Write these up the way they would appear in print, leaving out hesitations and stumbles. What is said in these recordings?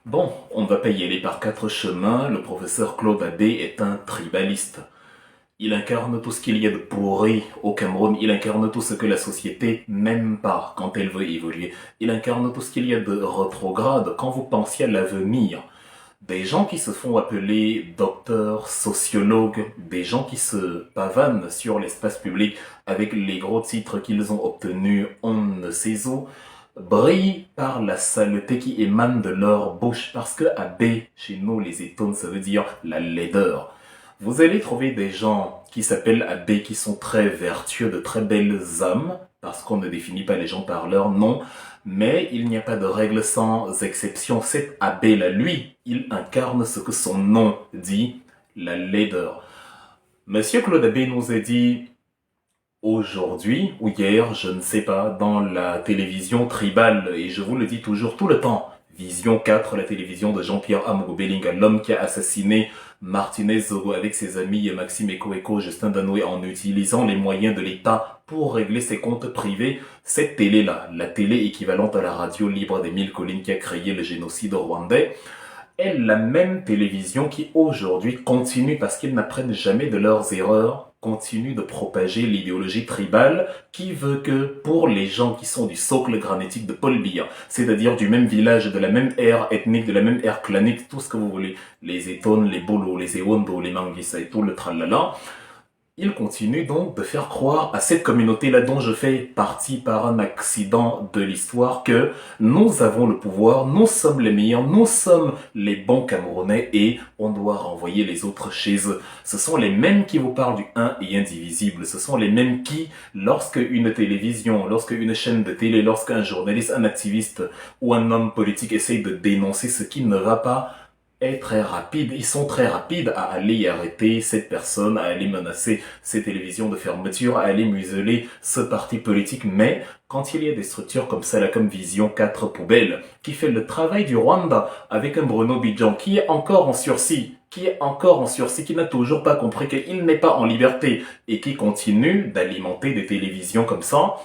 Bon, on ne va pas y aller par quatre chemins. Le professeur Claude Abbé est un tribaliste. Il incarne tout ce qu'il y a de pourri au Cameroun. Il incarne tout ce que la société n'aime pas quand elle veut évoluer. Il incarne tout ce qu'il y a de rétrograde quand vous pensiez à l'avenir. Des gens qui se font appeler docteurs, sociologues, des gens qui se pavanent sur l'espace public avec les gros titres qu'ils ont obtenus on ne sait où, brillent par la saleté qui émane de leur bouche parce que abbé, chez nous les étones, ça veut dire la laideur. Vous allez trouver des gens qui s'appellent abbés qui sont très vertueux, de très belles âmes, parce qu'on ne définit pas les gens par leur nom, mais il n'y a pas de règle sans exception. Cet abbé-là, lui, il incarne ce que son nom dit, la laideur. Monsieur Claude Abbé nous a dit aujourd'hui ou hier, je ne sais pas, dans la télévision tribale, et je vous le dis toujours tout le temps, Vision 4, la télévision de Jean-Pierre Amogo Belinga, l'homme qui a assassiné Martinez Zogo avec ses amis Maxime Eko, Justin Danoué en utilisant les moyens de l'État pour régler ses comptes privés. Cette télé-là, la télé équivalente à la radio libre des mille collines qui a créé le génocide rwandais, est la même télévision qui aujourd'hui continue, parce qu'ils n'apprennent jamais de leurs erreurs, continue de propager l'idéologie tribale qui veut que pour les gens qui sont du socle granitique de Paul Biya, c'est-à-dire du même village, de la même ère ethnique, de la même ère clanique, tout ce que vous voulez, les Etones, les Bolo, les Ewondo, les Manguissa et tout le tralala, il continue donc de faire croire à cette communauté-là dont je fais partie par un accident de l'histoire que nous avons le pouvoir, nous sommes les meilleurs, nous sommes les bons Camerounais et on doit renvoyer les autres chez eux. Ce sont les mêmes qui vous parlent du un et indivisible. Ce sont les mêmes qui, lorsque une télévision, lorsque une chaîne de télé, lorsqu'un journaliste, un activiste ou un homme politique essaye de dénoncer ce qui ne va pas, est très rapide. Ils sont très rapides à aller arrêter cette personne, à aller menacer ces télévisions de fermeture, à aller museler ce parti politique. Mais quand il y a des structures comme ça, là, comme Vision 4 Poubelle, qui fait le travail du Rwanda avec un Bruno Bidjan qui est encore en sursis, qui n'a toujours pas compris qu'il n'est pas en liberté et qui continue d'alimenter des télévisions comme ça,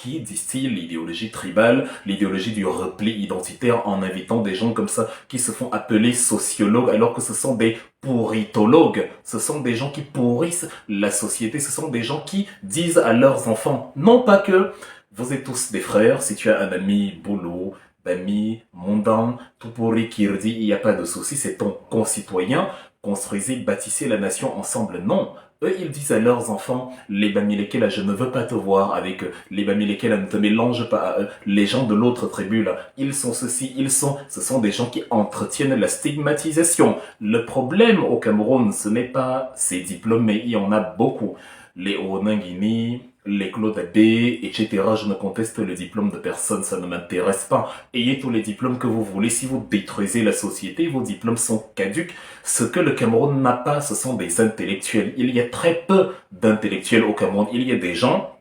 qui distille l'idéologie tribale, l'idéologie du repli identitaire en invitant des gens comme ça qui se font appeler sociologues alors que ce sont des pourritologues. Ce sont des gens qui pourrissent la société. Ce sont des gens qui disent à leurs enfants, non pas que vous êtes tous des frères, si tu as un ami boulot, Bami, Mondan, tout pourri qui dit il n'y a pas de souci, c'est ton concitoyen, construisez, bâtissez la nation ensemble. Non. Eux, ils disent à leurs enfants, les Bamileke là, je ne veux pas te voir avec eux. Les Bamileke là, ne te mélange pas à eux. Les gens de l'autre tribu là, ils sont ceci, ce sont des gens qui entretiennent la stigmatisation. Le problème au Cameroun, ce n'est pas ces diplômes, mais il y en a beaucoup. Les Onangini, les Claude Abbé, etc. Je ne conteste le diplôme de personne, ça ne m'intéresse pas. Ayez tous les diplômes que vous voulez. Si vous détruisez la société, vos diplômes sont caducs. Ce que le Cameroun n'a pas, ce sont des intellectuels. Il y a très peu d'intellectuels au Cameroun. Il y a des gens,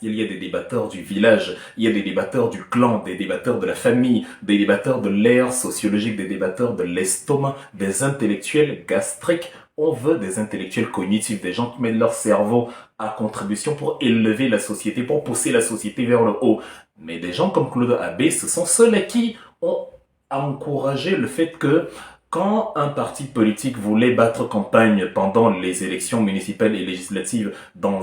il y a des débatteurs du village, il y a des débatteurs du clan, des débatteurs de la famille, des débatteurs de l'ère sociologique, des débatteurs de l'estomac, des intellectuels gastriques. On veut des intellectuels cognitifs, des gens qui mettent leur cerveau à contribution pour élever la société, pour pousser la société vers le haut. Mais des gens comme Claude Abbé, ce sont ceux-là qui ont encouragé le fait que quand un parti politique voulait battre campagne pendant les élections municipales et législatives dans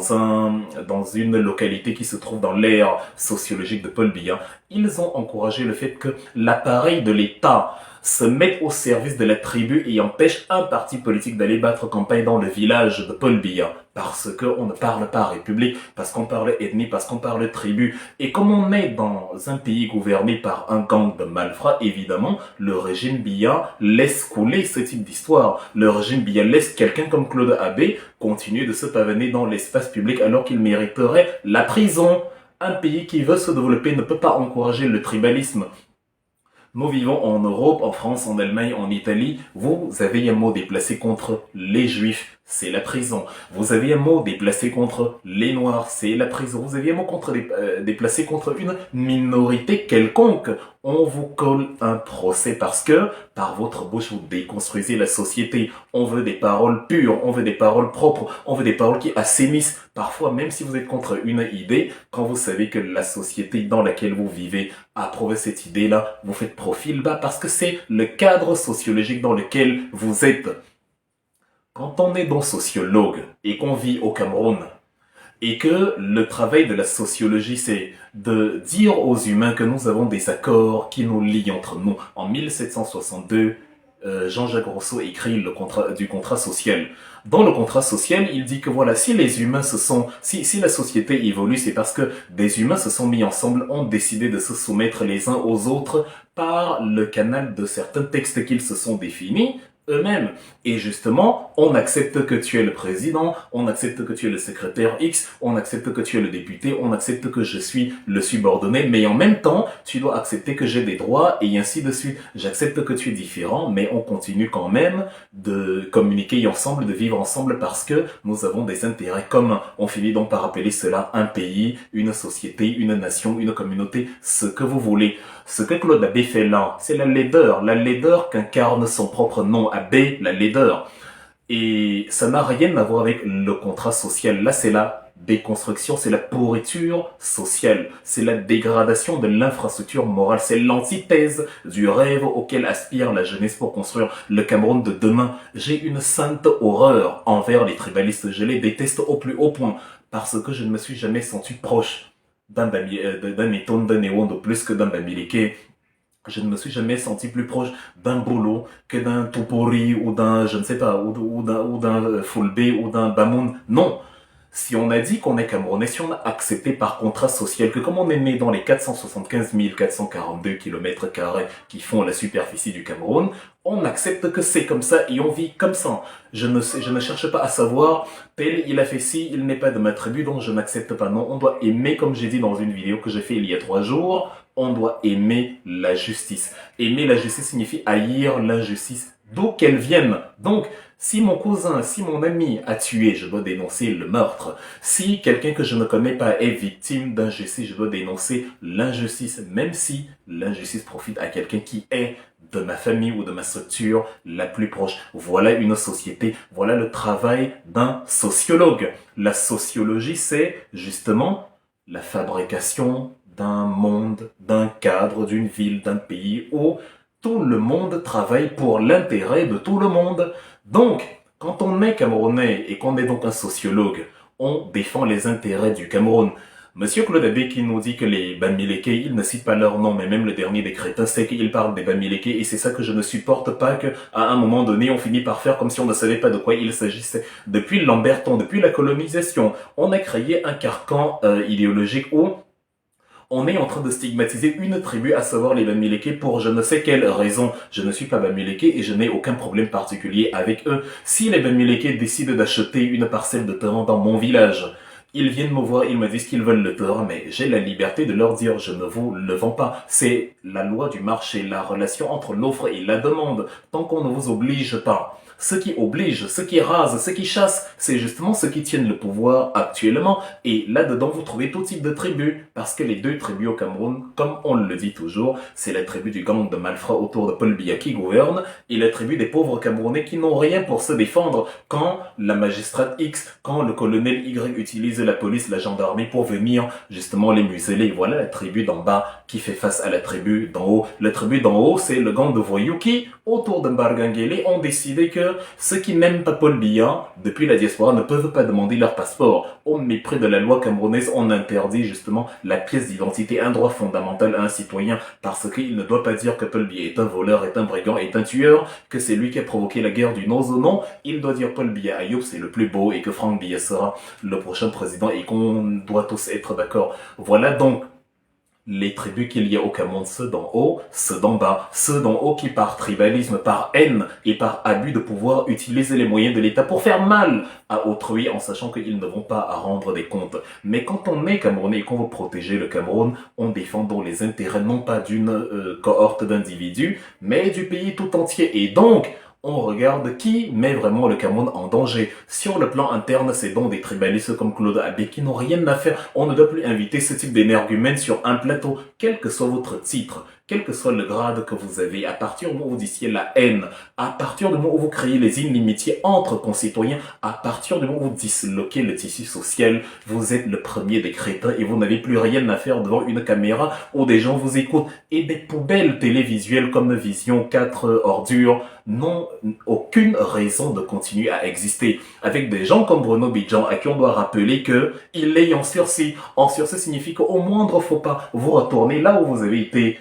une localité qui se trouve dans l'ère sociologique de Paul Biya, ils ont encouragé le fait que l'appareil de l'État se mette au service de la tribu et empêche un parti politique d'aller battre campagne dans le village de Paul Biya. Parce qu'on ne parle pas république, parce qu'on parle ethnie, parce qu'on parle tribu. Et comme on est dans un pays gouverné par un gang de malfrats, évidemment, le régime Biya laisse couler ce type d'histoire. Le régime Biya laisse quelqu'un comme Claude Abbé continuer de se pavaner dans l'espace public alors qu'il mériterait la prison. Un pays qui veut se développer ne peut pas encourager le tribalisme. Nous vivons en Europe, en France, en Allemagne, en Italie. Vous avez un mot déplacé contre les Juifs. c'est la prison. Vous avez un mot déplacé contre les Noirs, c'est la prison. Vous avez un mot déplacé contre une minorité quelconque. On vous colle un procès parce que, par votre bouche, vous déconstruisez la société. On veut des paroles pures, on veut des paroles propres, on veut des paroles qui assainissent. Parfois, même si vous êtes contre une idée, quand vous savez que la société dans laquelle vous vivez approuve cette idée-là, vous faites profil bas parce que c'est le cadre sociologique dans lequel vous êtes. Quand on est bon sociologue et qu'on vit au Cameroun, et que le travail de la sociologie, c'est de dire aux humains que nous avons des accords qui nous lient entre nous. En 1762, Jean-Jacques Rousseau écrit du contrat social. Dans le contrat social, il dit que voilà, si les humains si la société évolue, c'est parce que des humains se sont mis ensemble, ont décidé de se soumettre les uns aux autres par le canal de certains textes qu'ils se sont définis eux-mêmes. Et justement, on accepte que tu es le président, on accepte que tu es le secrétaire X, on accepte que tu es le député, on accepte que je suis le subordonné, mais en même temps, tu dois accepter que j'ai des droits et ainsi de suite. J'accepte que tu es différent, mais on continue quand même de communiquer ensemble, de vivre ensemble parce que nous avons des intérêts communs. On finit donc par appeler cela un pays, une société, une nation, une communauté, ce que vous voulez. Ce que Claude Abbé fait là, c'est la laideur qu'incarne son propre nom, Abbé, la laideur. Et ça n'a rien à voir avec le contrat social. Là, c'est la déconstruction, c'est la pourriture sociale, c'est la dégradation de l'infrastructure morale, c'est l'antithèse du rêve auquel aspire la jeunesse pour construire le Cameroun de demain. J'ai une sainte horreur envers les tribalistes, je les déteste au plus haut point, parce que je ne me suis jamais senti proche d'un Eton, d'un Ewon plus que d'un Bamileke. Je ne me suis jamais senti plus proche d'un Bolo que d'un Tupori ou d'un, je ne sais pas, ou d'un Fulbe ou d'un Bamoun. Non. Si on a dit qu'on est Camerounais, si on a accepté par contrat social que comme on est né dans les 475 442 km² qui font la superficie du Cameroun, on accepte que c'est comme ça et on vit comme ça. Je ne cherche pas à savoir, tel il a fait ci, il n'est pas de ma tribu, donc je n'accepte pas. Non, on doit aimer, comme j'ai dit dans une vidéo que j'ai fait il y a 3 jours, on doit aimer la justice. Aimer la justice signifie haïr l'injustice, d'où qu'elle vienne. Donc, si mon cousin, si mon ami a tué, je dois dénoncer le meurtre. Si quelqu'un que je ne connais pas est victime d'injustice, je dois dénoncer l'injustice, même si l'injustice profite à quelqu'un qui est de ma famille ou de ma structure la plus proche. Voilà une société, voilà le travail d'un sociologue. La sociologie, c'est justement la fabrication d'un monde, d'un cadre, d'une ville, d'un pays où tout le monde travaille pour l'intérêt de tout le monde. Donc, quand on est Camerounais et qu'on est donc un sociologue, on défend les intérêts du Cameroun. Monsieur Claude Abbé qui nous dit que les Bamileke, il ne cite pas leur nom, mais même le dernier des crétins sait qu'il parle des Bamileke et c'est ça que je ne supporte pas qu'à un moment donné, on finit par faire comme si on ne savait pas de quoi il s'agissait. Depuis Lamberton, depuis la colonisation, on a créé un carcan idéologique où on est en train de stigmatiser une tribu, à savoir les Bamileke, pour je ne sais quelle raison. Je ne suis pas Bamileke et je n'ai aucun problème particulier avec eux. Si les Bamileke décident d'acheter une parcelle de terrain dans mon village, ils viennent me voir, ils me disent qu'ils veulent le terrain, mais j'ai la liberté de leur dire je ne vous le vends pas. C'est la loi du marché, la relation entre l'offre et la demande. Tant qu'on ne vous oblige pas. Ceux qui obligent, ceux qui rasent, ceux qui chassent, c'est justement ceux qui tiennent le pouvoir actuellement. Et là-dedans, vous trouvez tout type de tribus. Parce que les deux tribus au Cameroun, comme on le dit toujours, c'est la tribu du gang de malfrats autour de Paul Biya qui gouverne et la tribu des pauvres Camerounais qui n'ont rien pour se défendre quand la magistrate X, quand le colonel Y utilise la police, la gendarmerie pour venir justement les museler. Voilà la tribu d'en bas qui fait face à la tribu d'en haut. La tribu d'en haut, c'est le gang de voyous qui, autour de Mbargangele, ont décidé que ceux qui n'aiment pas Paul Biya, depuis la diaspora, ne peuvent pas demander leur passeport. Au mépris de la loi camerounaise, on interdit justement la pièce d'identité, un droit fondamental à un citoyen, parce qu'il ne doit pas dire que Paul Biya est un voleur, est un brigand, est un tueur, que c'est lui qui a provoqué la guerre du Nozo. Non, il doit dire Paul Biya Ayoub, c'est le plus beau, et que Franck Biya sera le prochain président, et qu'on doit tous être d'accord. Voilà donc les tribus qu'il y a au Cameroun, ceux d'en haut, ceux d'en bas, ceux d'en haut qui par tribalisme, par haine et par abus de pouvoir utilisent les moyens de l'État pour faire mal à autrui en sachant qu'ils ne vont pas à rendre des comptes. Mais quand on est Camerounais et qu'on veut protéger le Cameroun, on défend donc les intérêts non pas d'une cohorte d'individus, mais du pays tout entier. Et donc, On regarde qui met vraiment le Cameroun en danger. Sur le plan interne, c'est donc des tribalistes comme Claude Abbé qui n'ont rien à faire. On ne doit plus inviter ce type d'énergumène sur un plateau, quel que soit votre titre, quel que soit le grade que vous avez. À partir du moment où vous disiez la haine, à partir du moment où vous créez les inimitiés entre concitoyens, à partir du moment où vous disloquez le tissu social, vous êtes le premier des crétins et vous n'avez plus rien à faire devant une caméra où des gens vous écoutent. Et des poubelles télévisuelles comme Vision 4 Ordures n'ont aucune raison de continuer à exister. Avec des gens comme Bruno Bidjan, à qui on doit rappeler que il est en sursis. En sursis signifie qu'au moindre faux pas, vous retournez là où vous avez été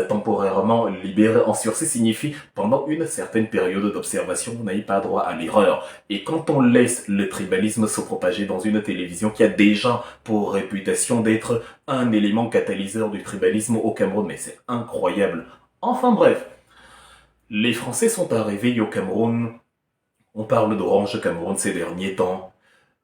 temporairement libéré. En sursis signifie pendant une certaine période d'observation, vous n'avez pas droit à l'erreur. Et quand on laisse le tribalisme se propager dans une télévision qui a déjà pour réputation d'être un élément catalyseur du tribalisme au Cameroun, mais c'est incroyable. Enfin bref, les Français sont arrivés au Cameroun. On parle d'Orange Cameroun ces derniers temps.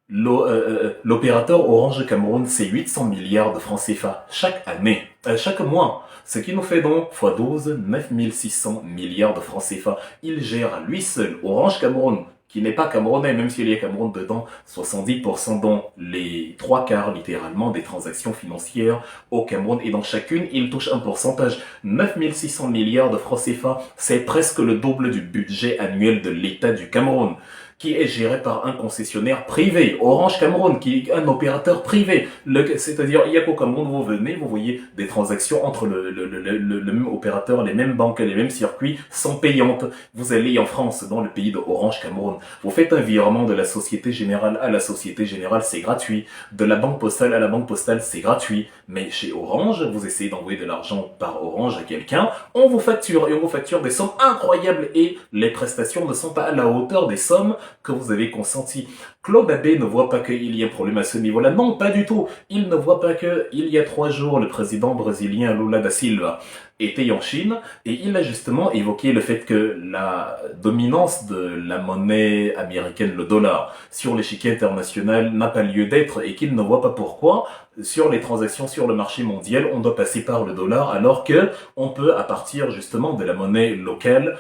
L'opérateur Orange Cameroun, c'est 800 milliards de francs CFA chaque année, chaque mois. Ce qui nous fait donc x12, 9600 milliards de francs CFA. Il gère à lui seul, Orange Cameroun, qui n'est pas camerounais, même s'il y a Cameroun dedans, 70% dont les 3/4 littéralement des transactions financières au Cameroun. Et dans chacune, il touche un pourcentage. 9600 milliards de francs CFA, c'est presque le double du budget annuel de l'État du Cameroun, qui est géré par un concessionnaire privé, Orange Cameroun, qui est un opérateur privé. C'est-à-dire, il y a qu'au Cameroun, vous venez, vous voyez des transactions entre le même opérateur, les mêmes banques, les mêmes circuits sont payantes. Vous allez en France, dans le pays de Orange Cameroun, vous faites un virement de la Société Générale à la Société Générale, c'est gratuit. De la Banque Postale à la Banque Postale, c'est gratuit. Mais chez Orange, vous essayez d'envoyer de l'argent par Orange à quelqu'un, on vous facture, et on vous facture des sommes incroyables, et les prestations ne sont pas à la hauteur des sommes que vous avez consenti. Claude Abbé ne voit pas qu'il y a un problème à ce niveau-là. Non, pas du tout. Il ne voit pas que, il y a 3 jours, le président brésilien Lula da Silva était en Chine et il a justement évoqué le fait que la dominance de la monnaie américaine, le dollar, sur l'échiquier international n'a pas lieu d'être et qu'il ne voit pas pourquoi sur les transactions sur le marché mondial, on doit passer par le dollar alors que on peut, à partir justement de la monnaie locale,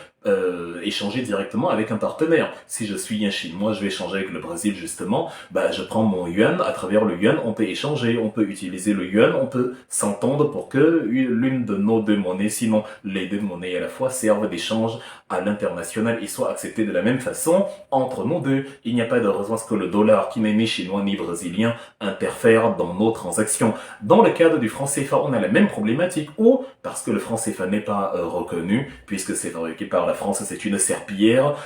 échanger directement avec un partenaire. Si je suis un Chinois, je vais échanger avec le Brésil justement, bah je prends mon yuan, à travers le yuan, on peut échanger, on peut utiliser le yuan, on peut s'entendre pour que l'une de nos deux monnaies, sinon les deux monnaies à la fois, servent d'échange à l'international et soient acceptées de la même façon entre nous deux. Il n'y a pas de raison à ce que le dollar, qui n'est ni chinois ni brésilien, interfère dans nos transactions. Dans le cadre du franc CFA, on a la même problématique où, parce que le franc CFA n'est pas reconnu, puisque c'est fabriqué par la France, c'est une serpillière,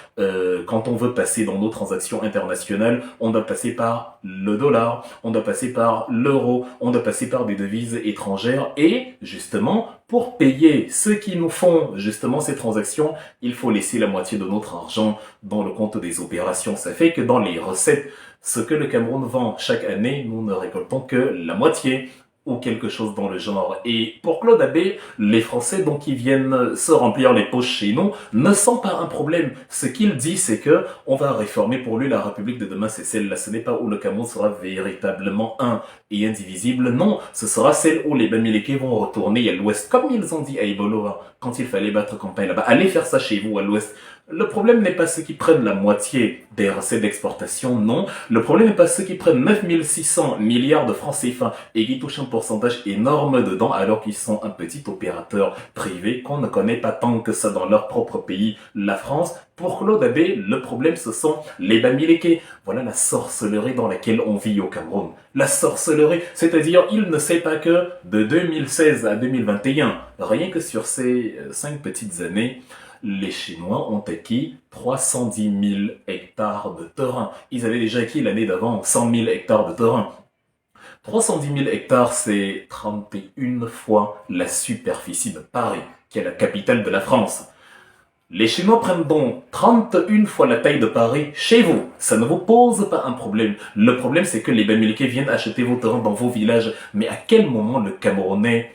quand on veut passer dans nos transactions internationales, on doit passer par le dollar, on doit passer par l'euro, on doit passer par des devises étrangères et, justement, pour payer ceux qui nous font justement ces transactions, il faut laisser la moitié de notre argent dans le compte des opérations. Ça fait que dans les recettes, ce que le Cameroun vend chaque année, nous ne récoltons que la moitié ou quelque chose dans le genre. Et pour Claude Abbé, les Français donc qui viennent se remplir les poches chez nous ne sont pas un problème. Ce qu'il dit, c'est que on va réformer pour lui la République de demain, c'est celle-là. Ce n'est pas où le Cameroun sera véritablement un et indivisible. Non, ce sera celle où les Bamileke vont retourner à l'ouest, comme ils ont dit à Ibolo, hein, quand il fallait battre campagne là-bas. Allez faire ça chez vous à l'ouest. Le problème n'est pas ceux qui prennent la moitié des recettes d'exportation, non. Le problème n'est pas ceux qui prennent 9600 milliards de francs CFA et qui touchent un pourcentage énorme dedans alors qu'ils sont un petit opérateur privé qu'on ne connaît pas tant que ça dans leur propre pays, la France. Pour Claude Abbé, le problème ce sont les Bamileke. Voilà la sorcellerie dans laquelle on vit au Cameroun. La sorcellerie, c'est-à-dire il ne sait pas que de 2016 à 2021, rien que sur ces 5 petites années, les Chinois ont acquis 310 000 hectares de terrain. Ils avaient déjà acquis l'année d'avant 100 000 hectares de terrain. 310 000 hectares, c'est 31 fois la superficie de Paris, qui est la capitale de la France. Les Chinois prennent donc 31 fois la taille de Paris chez vous. Ça ne vous pose pas un problème. Le problème, c'est que les Bamileke viennent acheter vos terrains dans vos villages. Mais à quel moment le Camerounais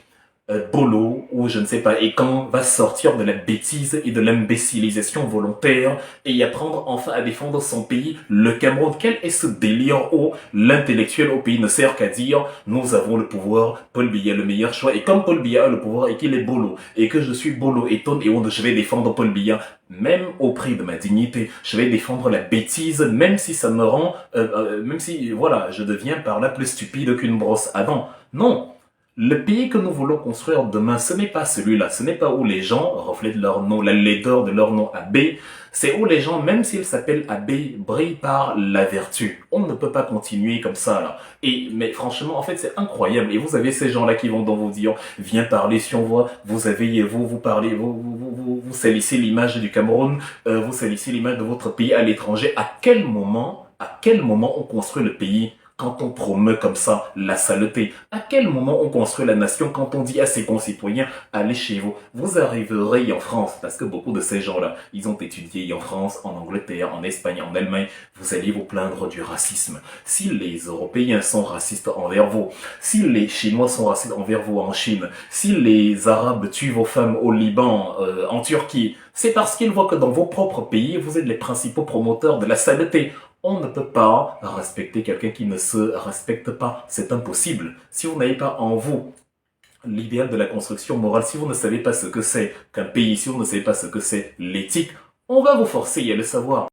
bolo ou je ne sais pas, et quand va sortir de la bêtise et de l'imbécilisation volontaire et y apprendre enfin à défendre son pays, le Cameroun. Quel est ce délire où l'intellectuel au pays ne sert qu'à dire nous avons le pouvoir, Paul Biya le meilleur choix, et comme Paul Biya a le pouvoir et qu'il est bolo et que je suis bolo et Tom et onde, je vais défendre Paul Biya même au prix de ma dignité, je vais défendre la bêtise, même si ça me rend, même si, voilà, je deviens par là plus stupide qu'une brosse à dents. Non, le pays que nous voulons construire demain, ce n'est pas celui-là. Ce n'est pas où les gens reflètent leur nom, la laideur de leur nom Abbé. C'est où les gens, même s'ils s'appellent Abbé, brillent par la vertu. On ne peut pas continuer comme ça, là. Mais franchement, en fait, c'est incroyable. Et vous avez ces gens-là qui vont dans vous dire, viens parler si on voit, vous parlez, vous salissez l'image du Cameroun, vous salissez l'image de votre pays à l'étranger. À quel moment on construit le pays? Quand on promeut comme ça la saleté, à quel moment on construit la nation quand on dit à ses concitoyens, allez chez vous, vous arriverez en France, parce que beaucoup de ces gens-là, ils ont étudié en France, en Angleterre, en Espagne, en Allemagne, vous allez vous plaindre du racisme. Si les Européens sont racistes envers vous, si les Chinois sont racistes envers vous en Chine, si les Arabes tuent vos femmes au Liban, en Turquie, c'est parce qu'ils voient que dans vos propres pays, vous êtes les principaux promoteurs de la saleté. On ne peut pas respecter quelqu'un qui ne se respecte pas. C'est impossible. Si vous n'avez pas en vous l'idéal de la construction morale, si vous ne savez pas ce que c'est qu'un pays, si vous ne savez pas ce que c'est l'éthique, on va vous forcer à le savoir.